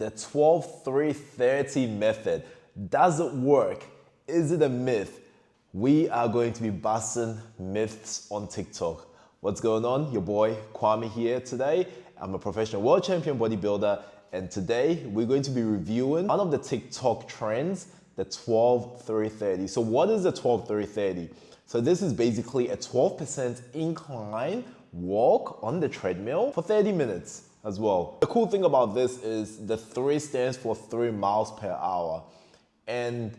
The 12-3-30 method. Does it work? Is it a myth? We are going to be busting myths on TikTok. What's going on? Your boy Kwame here today. I'm a professional world champion bodybuilder, and today we're going to be reviewing one of the TikTok trends, the 12-3-30. So what is the 12-3-30? So this is basically a 12% incline walk on the treadmill for 30 minutes as well. The cool thing about this is the 3 stands for 3 miles per hour. And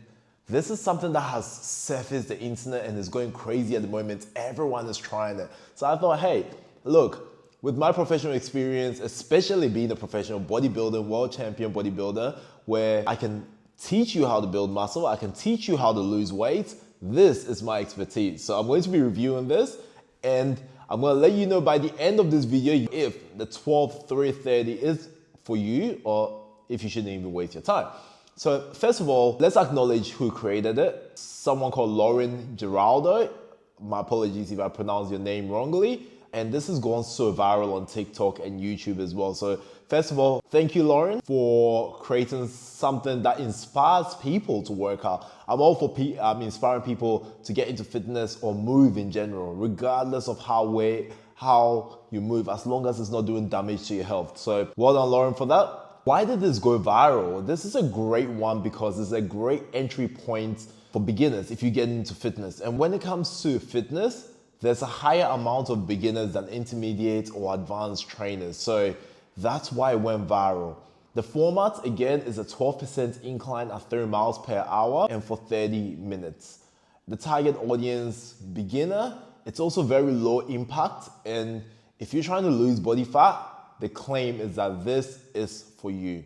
this is something that has surfaced the internet and is going crazy at the moment. Everyone is trying it. So I thought, hey, look, with my professional experience, especially being a professional bodybuilder, world champion bodybuilder, where I can teach you how to build muscle, I can teach you how to lose weight, this is my expertise. So I'm going to be reviewing this, and I'm going to let you know by the end of this video if the 12-3-30 is for you or if you shouldn't even waste your time. So first of all, let's acknowledge who created it. Someone called Lauren Giraldo. My apologies if I pronounced your name wrongly. And this has gone so viral on TikTok and YouTube as well. So first of all, thank you, Lauren, for creating something that inspires people to work out. I'm all for inspiring people to get into fitness or move in general, regardless of how you move, as long as it's not doing damage to your health. So well done, Lauren, for that. Why did this go viral? This is a great one because it's a great entry point for beginners if you get into fitness. And when it comes to fitness, there's a higher amount of beginners than intermediate or advanced trainers. So that's why it went viral. The format, again, is a 12% incline at 3 miles per hour and for 30 minutes. The target audience, beginner. It's also very low impact. And if you're trying to lose body fat, the claim is that this is for you.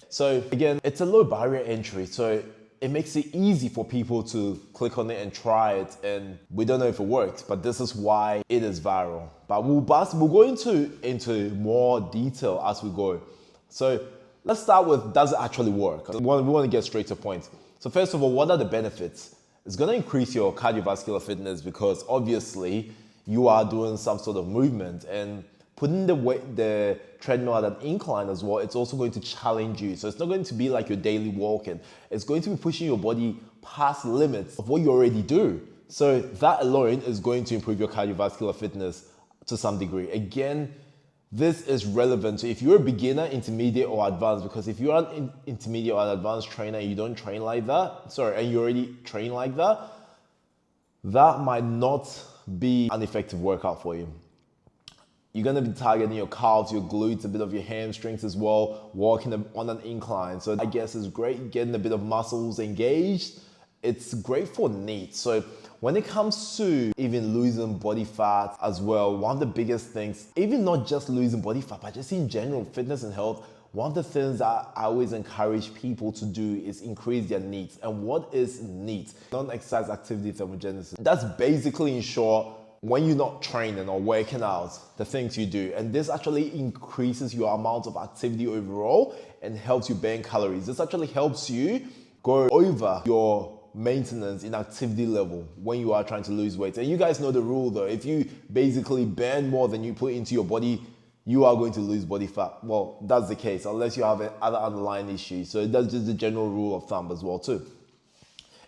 So again, it's a low barrier entry. So it makes it easy for people to click on it and try it, and we don't know if it works, but this is why it is viral. But we'll go into more detail as we go. So let's start with, does it actually work? We want to get straight to the point. So first of all, what are the benefits? It's going to increase your cardiovascular fitness because obviously you are doing some sort of movement, and putting the treadmill at an incline as well, it's also going to challenge you. So it's not going to be like your daily walking. It's going to be pushing your body past limits of what you already do. So that alone is going to improve your cardiovascular fitness to some degree. Again, this is relevant to if you're a beginner, intermediate, or advanced, because if you're an intermediate or an advanced trainer and you don't train like that, and you already train like that, that might not be an effective workout for you. You're going to be targeting your calves, your glutes, a bit of your hamstrings as well, walking on an incline. So I guess it's great getting a bit of muscles engaged. It's great for needs. So when it comes to even losing body fat as well, one of the biggest things, even not just losing body fat, but just in general, fitness and health, one of the things that I always encourage people to do is increase their needs. And what is needs? Non-exercise activity thermogenesis. That's basically, in short, when you're not training or working out, the things you do. And this actually increases your amount of activity overall and helps you burn calories. This actually helps you go over your maintenance in activity level when you are trying to lose weight. And you guys know the rule though, if you basically burn more than you put into your body, you are going to lose body fat. Well, that's the case, unless you have other underlying issues. So that's just the general rule of thumb as well too.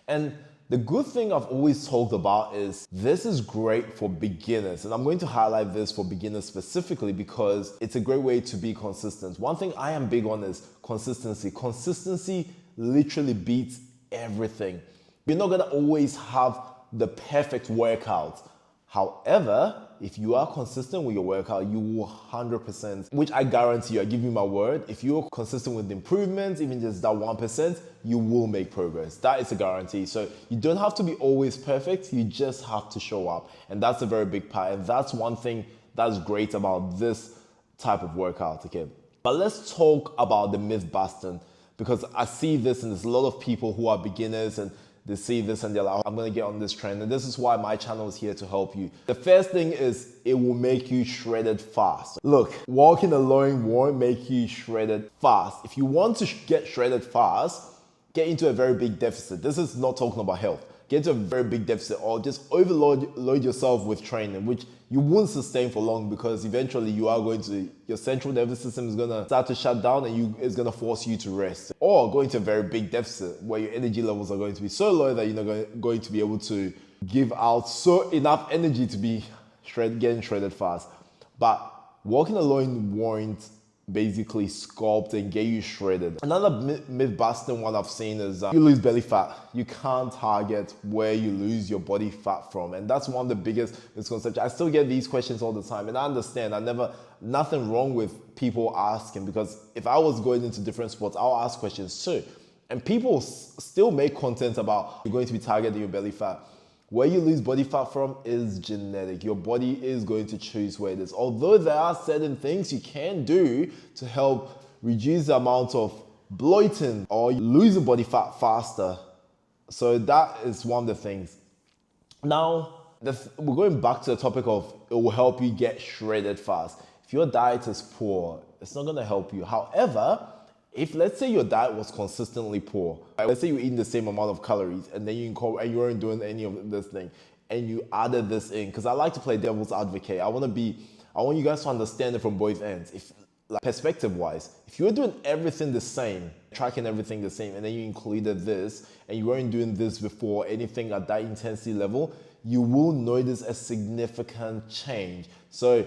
And the good thing I've always talked about is this is great for beginners. And I'm going to highlight this for beginners specifically because it's a great way to be consistent. One thing I am big on is consistency. Consistency literally beats everything. You're not going to always have the perfect workout. However, if you are consistent with your workout, you will 100%, which I guarantee you, I give you my word, if you're consistent with the improvements, even just that 1%, you will make progress. That is a guarantee. So you don't have to be always perfect, you just have to show up. And that's a very big part. And that's one thing that's great about this type of workout, okay? But let's talk about the myth busting, because I see this and there's a lot of people who are beginners and they see this and they're like, oh, I'm going to get on this trend. And this is why my channel is here to help you. The first thing is it will make you shredded fast. Look, walking alone won't make you shredded fast. If you want to get shredded fast, get into a very big deficit. This is not talking about health. get to a very big deficit or just load yourself with training, which you won't sustain for long because eventually your central nervous system is going to start to shut down and it's going to force you to rest. Or go into a very big deficit where your energy levels are going to be so low that you're not going to be able to give out enough energy to be getting shredded fast. But walking alone won't basically sculpt and get you shredded. Another myth busting one I've seen is you lose belly fat. You can't target where you lose your body fat from, and that's one of the biggest misconceptions. I still get these questions all the time, and I understand. Nothing wrong with people asking, because if I was going into different sports, I'll ask questions too, and people still make content about you're going to be targeting your belly fat. Where you lose body fat from is genetic. Your body is going to choose where it is. Although there are certain things you can do to help reduce the amount of bloating or losing body fat faster. So that is one of the things. Now, we're going back to the topic of it will help you get shredded fast. If your diet is poor, it's not going to help you. However, if let's say your diet was consistently poor, let's say you're eating the same amount of calories and then you weren't doing any of this thing and you added this in, because I like to play devil's advocate. I want you guys to understand it from both ends. If perspective wise, if you're doing everything the same, tracking everything the same, and then you included this and you weren't doing this before, anything at that intensity level, you will notice a significant change. So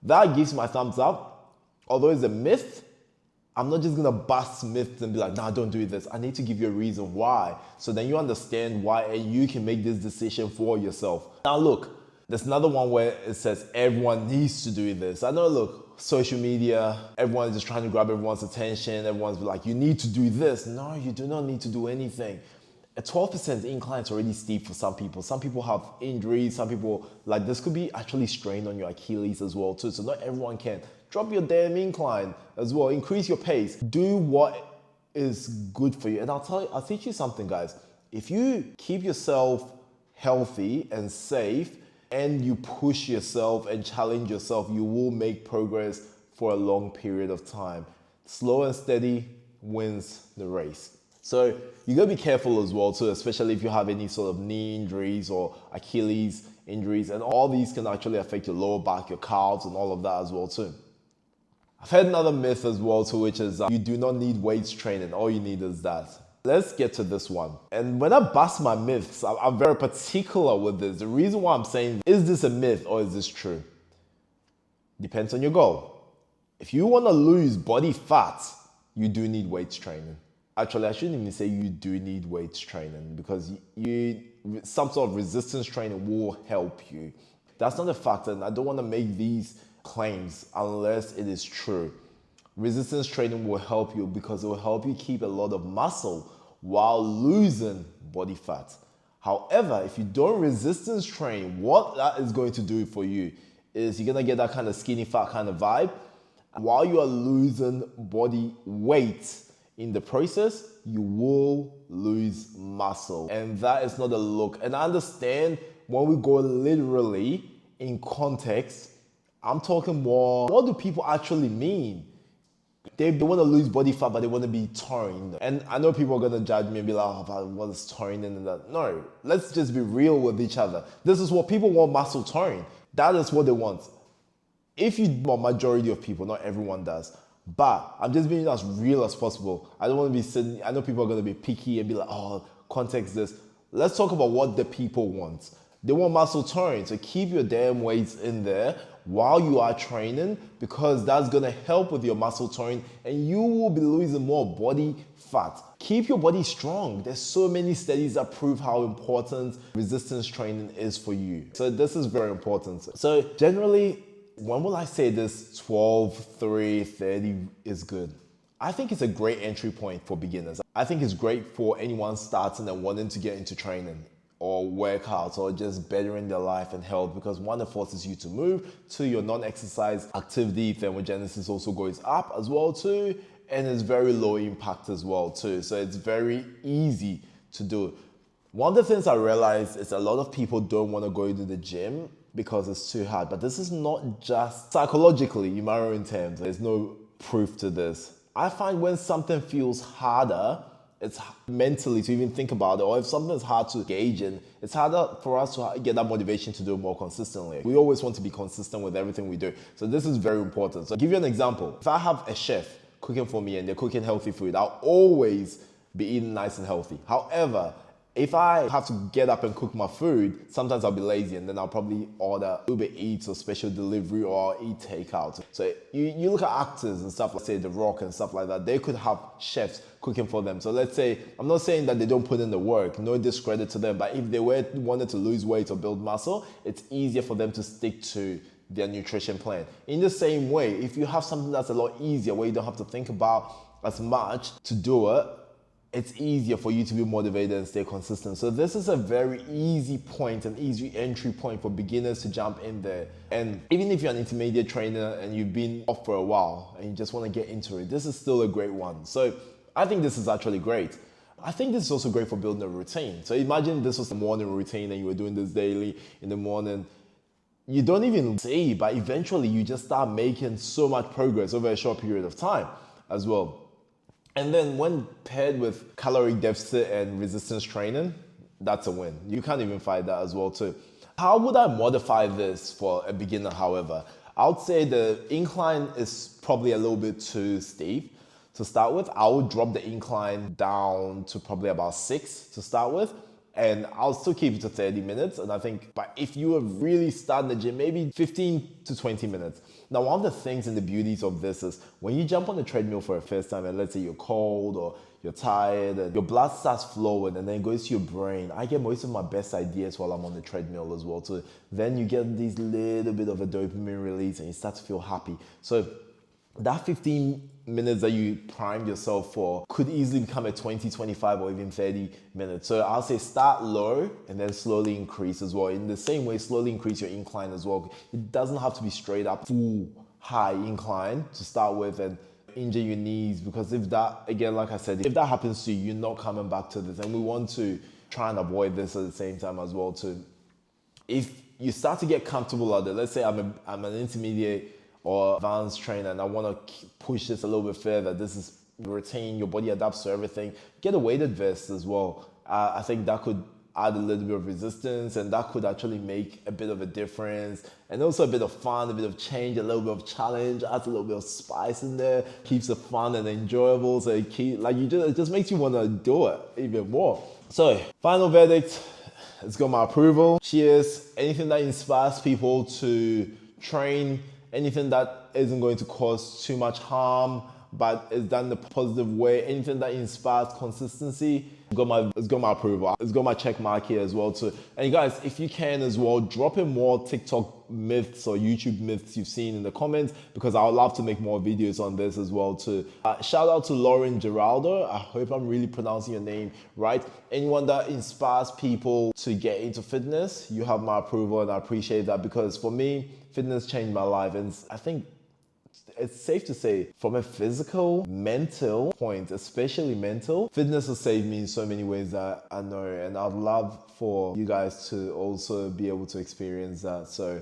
that gives my thumbs up. Although it's a myth, I'm not just gonna bust myths and be like, nah, don't do this. I need to give you a reason why. So then you understand why and you can make this decision for yourself. Now look, there's another one where it says everyone needs to do this. I know, look, social media, everyone's just trying to grab everyone's attention. Everyone's like, you need to do this. No, you do not need to do anything. A 12% incline is already steep for some people. Some people have injuries. Some people, like this could be actually strained on your Achilles as well too. So not everyone can. Drop your damn incline as well. Increase your pace. Do what is good for you. And I'll teach you something, guys. If you keep yourself healthy and safe and you push yourself and challenge yourself, you will make progress for a long period of time. Slow and steady wins the race. So you gotta be careful as well too, especially if you have any sort of knee injuries or Achilles injuries, and all these can actually affect your lower back, your calves, and all of that as well too. I've heard another myth as well too, which is you do not need weights training. All you need is that. Let's get to this one. And when I bust my myths, I'm very particular with this. The reason why I'm saying, is this a myth or is this true? Depends on your goal. If you want to lose body fat, you do need weights training. Actually, I shouldn't even say you do need weights training, because some sort of resistance training will help you. That's not a factor, and I don't want to make these claims unless it is true. Resistance training will help you because it will help you keep a lot of muscle while losing body fat. However, if you don't resistance train, what that is going to do for you is you're going to get that kind of skinny fat kind of vibe. While you are losing body weight in the process, you will lose muscle. And that is not a look. And I understand when we go literally in context, I'm talking more, what do people actually mean? They want to lose body fat, but they want to be toned. And I know people are going to judge me and be like, oh, what is toned and that? No, let's just be real with each other. This is what people want, muscle tone. That is what they want. If you, well, majority of people, not everyone does. But I'm just being as real as possible. I don't want to be sitting, I know people are going to be picky and be like, oh, context this. Let's talk about what the people want. They want muscle tone, so keep your damn weights in there while you are training, because that's gonna help with your muscle tone and you will be losing more body fat. Keep your body strong. There's so many studies that prove how important resistance training is for you. So this is very important. So generally, when will I say this 12, 3, 30 is good? I think it's a great entry point for beginners. I think it's great for anyone starting and wanting to get into training or workouts or just bettering their life and health, because one, it forces you to move. Two, your non-exercise activity thermogenesis also goes up as well too, and it's very low impact as well too. So it's very easy to do. One of the things I realized is a lot of people don't want to go to the gym because it's too hard. But this is not just psychologically, in my own terms. There's no proof to this. I find when something feels harder, it's mentally to even think about it, or if something's hard to gauge in, it's harder for us to get that motivation to do it more consistently. We always want to be consistent with everything we do. So this is very important. So I'll give you an example. If I have a chef cooking for me and they're cooking healthy food, I'll always be eating nice and healthy. However, if I have to get up and cook my food, sometimes I'll be lazy and then I'll probably order Uber Eats or special delivery or eat takeout. So you look at actors and stuff like, say, The Rock and stuff like that, they could have chefs cooking for them. So let's say, I'm not saying that they don't put in the work, no discredit to them, but if they wanted to lose weight or build muscle, it's easier for them to stick to their nutrition plan. In the same way, if you have something that's a lot easier where you don't have to think about as much to do it, it's easier for you to be motivated and stay consistent. So this is a very easy point, an easy entry point for beginners to jump in there. And even if you're an intermediate trainer and you've been off for a while and you just want to get into it, this is still a great one. So I think this is actually great. I think this is also great for building a routine. So imagine this was the morning routine and you were doing this daily in the morning. You don't even see, but eventually you just start making so much progress over a short period of time as well. And then when paired with calorie deficit and resistance training, that's a win. You can't even fight that as well too. How would I modify this for a beginner, however? I would say the incline is probably a little bit too steep to start with. I would drop the incline down to probably about 6 to start with. And I'll still keep it to 30 minutes. And I think, but if you are really starting the gym, maybe 15 to 20 minutes. Now, one of the things and the beauties of this is when you jump on the treadmill for the first time, and let's say you're cold or you're tired and your blood starts flowing and then it goes to your brain. I get most of my best ideas while I'm on the treadmill as well. So then you get these little bit of a dopamine release and you start to feel happy. So that 15 minutes that you primed yourself for could easily become a 20, 25 or even 30 minutes. So I'll say start low and then slowly increase as well. In the same way, slowly increase your incline as well. It doesn't have to be straight up full high incline to start with and injure your knees, because if that, again, like I said, if that happens to you, you're not coming back to this. And we want to try and avoid this at the same time as well too. If you start to get comfortable at it, let's say I'm an intermediate or advanced trainer and I want to push this a little bit further, this is routine, your body adapts to everything. Get a weighted vest as well. I think that could add a little bit of resistance and that could actually make a bit of a difference, and also a bit of fun, a bit of change, a little bit of challenge, adds a little bit of spice in there, keeps it fun and enjoyable. So it just makes you want to do it even more. So final verdict, it's got my approval. Cheers. Anything that inspires people to train, anything that isn't going to cause too much harm, but is done in a positive way, anything that inspires consistency, it's got my approval. It's got my check mark here as well too. And guys, if you can as well, drop in more TikTok myths or YouTube myths you've seen in the comments, because I would love to make more videos on this as well too. Shout out to Lauren Geraldo. I hope I'm really pronouncing your name right. Anyone that inspires people to get into fitness, you have my approval, and I appreciate that, because for me, fitness changed my life. And I think it's safe to say, from a physical, mental point, especially mental, fitness has saved me in so many ways that I know, and I'd love for you guys to also be able to experience that. So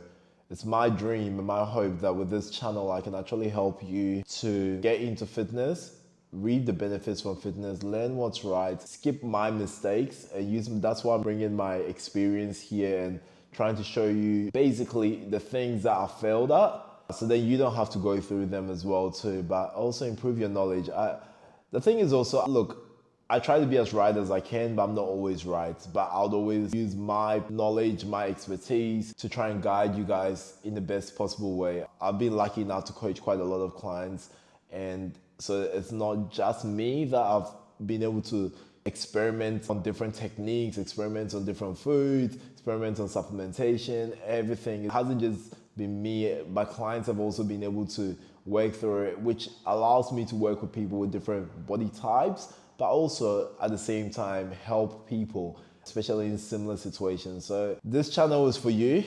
it's my dream and my hope that with this channel, I can actually help you to get into fitness, reap the benefits from fitness, learn what's right, skip my mistakes, and that's why I'm bringing my experience here and trying to show you basically the things that I failed at, so then you don't have to go through them as well too, but also improve your knowledge. The thing is also, look, I try to be as right as I can, but I'm not always right. But I'll always use my knowledge, my expertise to try and guide you guys in the best possible way. I've been lucky enough to coach quite a lot of clients, and so it's not just me that I've been able to experiment on different techniques, experiment on different foods, experiment on supplementation, everything. It hasn't just been me. My clients have also been able to work through it, which allows me to work with people with different body types, but also at the same time help people, especially in similar situations. So this channel is for you.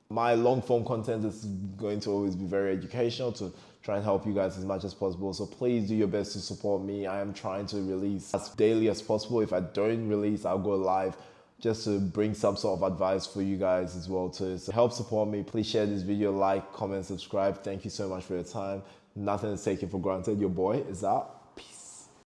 My long form content is going to always be very educational to try and help you guys as much as possible. So please do your best to support me. I am trying to release as daily as possible. If I don't release, I'll go live just to bring some sort of advice for you guys as well too. So help support me. Please share this video, like, comment, subscribe. Thank you so much for your time. Nothing is taken for granted. Your boy is out.